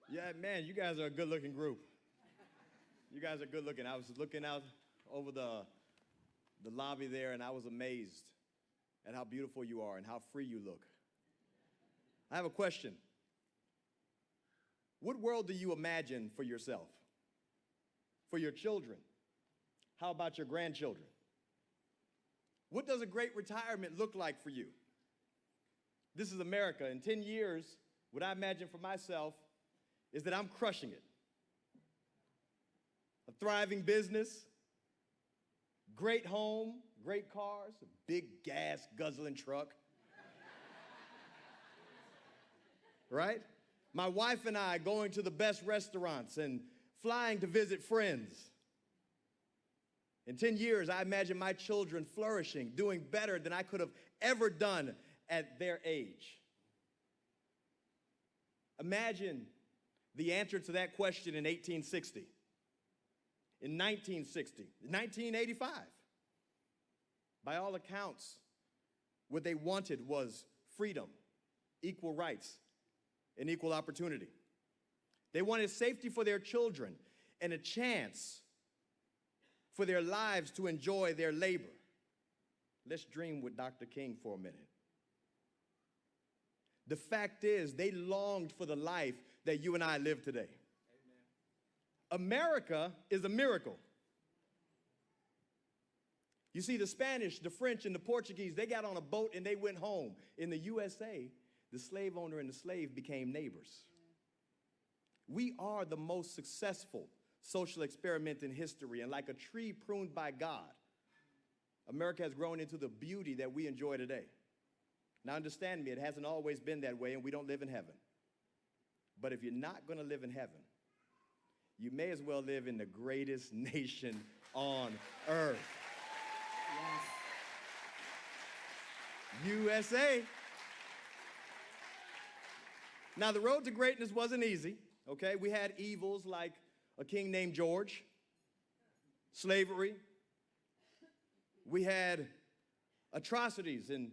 Yeah, man, you guys are a good-looking group. You guys are good-looking. I was looking out over the lobby there, and I was amazed at how beautiful you are and how free you look. I have a question. What world do you imagine for yourself? For your children? How about your grandchildren? What does a great retirement look like for you? This is America. In 10 years, what I imagine for myself is that I'm crushing it. A thriving business, great home, great cars, a big gas guzzling truck. Right? My wife and I going to the best restaurants and flying to visit friends. In 10 years, I imagine my children flourishing, doing better than I could have ever done at their age. Imagine the answer to that question in 1860, in 1960, in 1985. By all accounts, what they wanted was freedom, equal rights, and equal opportunity. They wanted safety for their children and a chance for their lives to enjoy their labor. Let's dream with Dr. King for a minute. The fact is, they longed for the life that you and I live today. Amen. America is a miracle. You see, the Spanish, the French, and the Portuguese, they got on a boat and they went home. In the USA, the slave owner and the slave became neighbors. We are the most successful social experiment in history, and like a tree pruned by God, America has grown into the beauty that we enjoy today. Now understand me, it hasn't always been that way, and we don't live in heaven. But if you're not going to live in heaven, you may as well live in the greatest nation on earth. Yes. USA. Now, the road to greatness wasn't easy, okay? We had evils like a king named George, slavery. We had atrocities and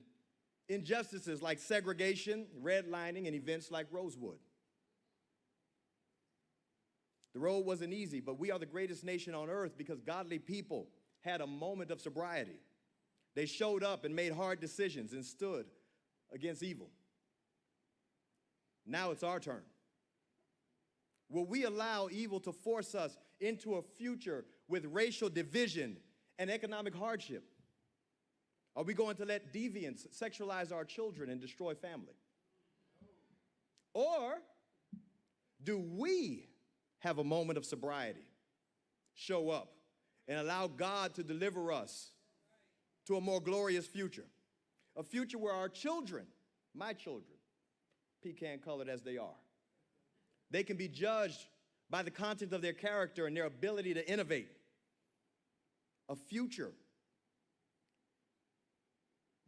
injustices like segregation, redlining, and events like Rosewood. The road wasn't easy, but we are the greatest nation on earth because godly people had a moment of sobriety. They showed up and made hard decisions and stood against evil. Now it's our turn. Will we allow evil to force us into a future with racial division and economic hardship? Are we going to let deviants sexualize our children and destroy family? Or do we have a moment of sobriety, show up, and allow God to deliver us to a more glorious future? A future where our children, my children, pecan-colored as they are, they can be judged by the content of their character and their ability to innovate. A future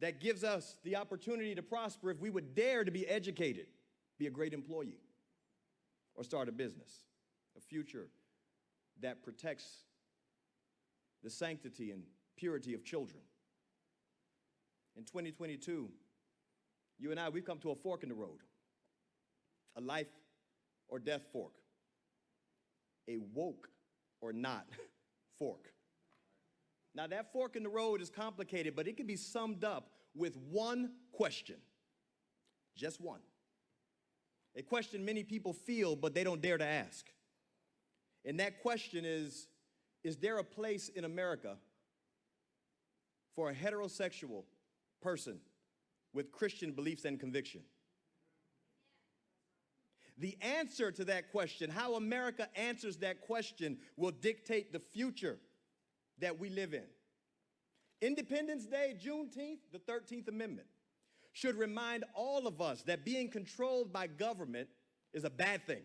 that gives us the opportunity to prosper if we would dare to be educated, be a great employee, or start a business. A future that protects the sanctity and purity of children. In 2022, you and I, we've come to a fork in the road, a life or death fork, a woke or not fork. Now, that fork in the road is complicated, but it can be summed up with one question, just one. A question many people feel, but they don't dare to ask. And that question is there a place in America for a heterosexual person with Christian beliefs and conviction? The answer to that question, how America answers that question, will dictate the future that we live in. Independence Day, Juneteenth, the 13th Amendment, should remind all of us that being controlled by government is a bad thing.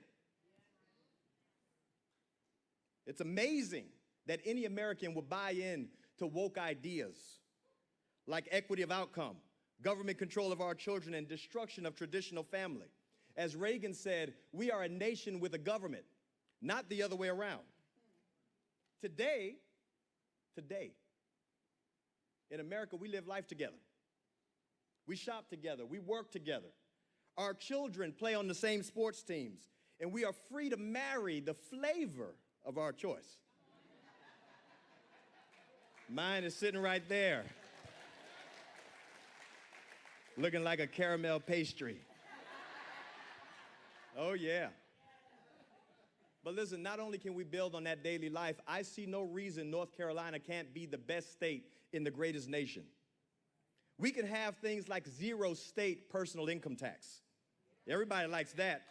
It's amazing that any American will buy in to woke ideas like equity of outcome, government control of our children, and destruction of traditional family. As Reagan said, we are a nation with a government, not the other way around. Today, in America, we live life together. We shop together. We work together. Our children play on the same sports teams. and we are free to marry the flavor of our choice. Mine is sitting right there, looking like a caramel pastry. Oh, yeah. But listen, not only can we build on that daily life, I see no reason North Carolina can't be the best state in the greatest nation. We can have things like zero state personal income tax. Everybody likes that.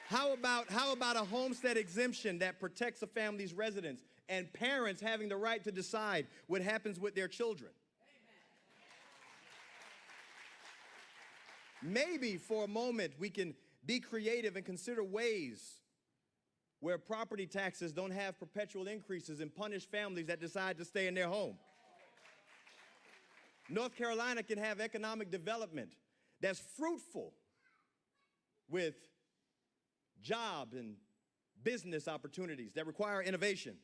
How about a homestead exemption that protects a family's residence and parents having the right to decide what happens with their children? Maybe for a moment we can be creative and consider ways where property taxes don't have perpetual increases and punish families that decide to stay in their home. North Carolina can have economic development that's fruitful with job and business opportunities that require innovation.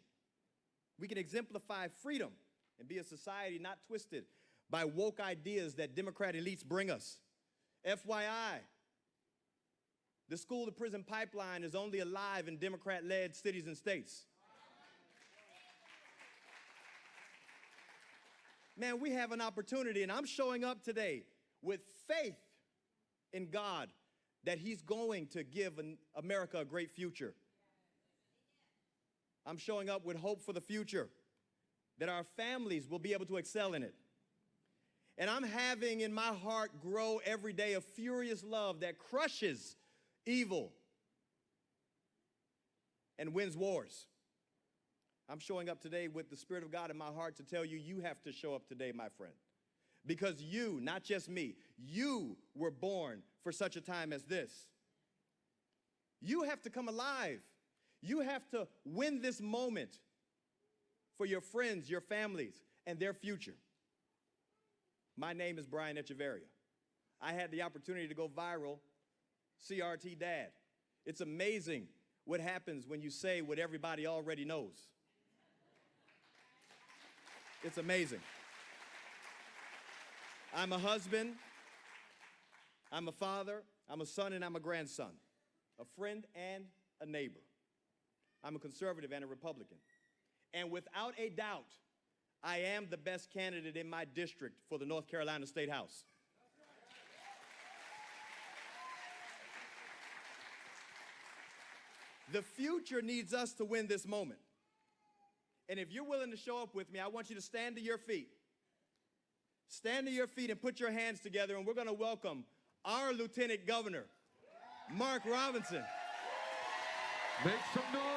We can exemplify freedom and be a society not twisted by woke ideas that Democrat elites bring us. FYI, the school-to-prison pipeline is only alive in Democrat-led cities and states. Man, we have an opportunity, and I'm showing up today with faith in God that He's going to give America a great future. I'm showing up with hope for the future, that our families will be able to excel in it. And I'm having in my heart grow every day a furious love that crushes evil and wins wars. I'm showing up today with the Spirit of God in my heart to tell you, you have to show up today, my friend. Because you, not just me, you were born for such a time as this. You have to come alive. You have to win this moment for your friends, your families, and their future. My name is Brian Echeverria. I had the opportunity to go viral, CRT Dad. It's amazing what happens when you say what everybody already knows. It's amazing. I'm a husband, I'm a father, I'm a son, and I'm a grandson, a friend and a neighbor. I'm a conservative and a Republican. And without a doubt, I am the best candidate in my district for the North Carolina State House. The future needs us to win this moment. And if you're willing to show up with me, I want you to stand to your feet. Stand to your feet and put your hands together, and we're going to welcome our Lieutenant Governor, Mark Robinson. Make some noise.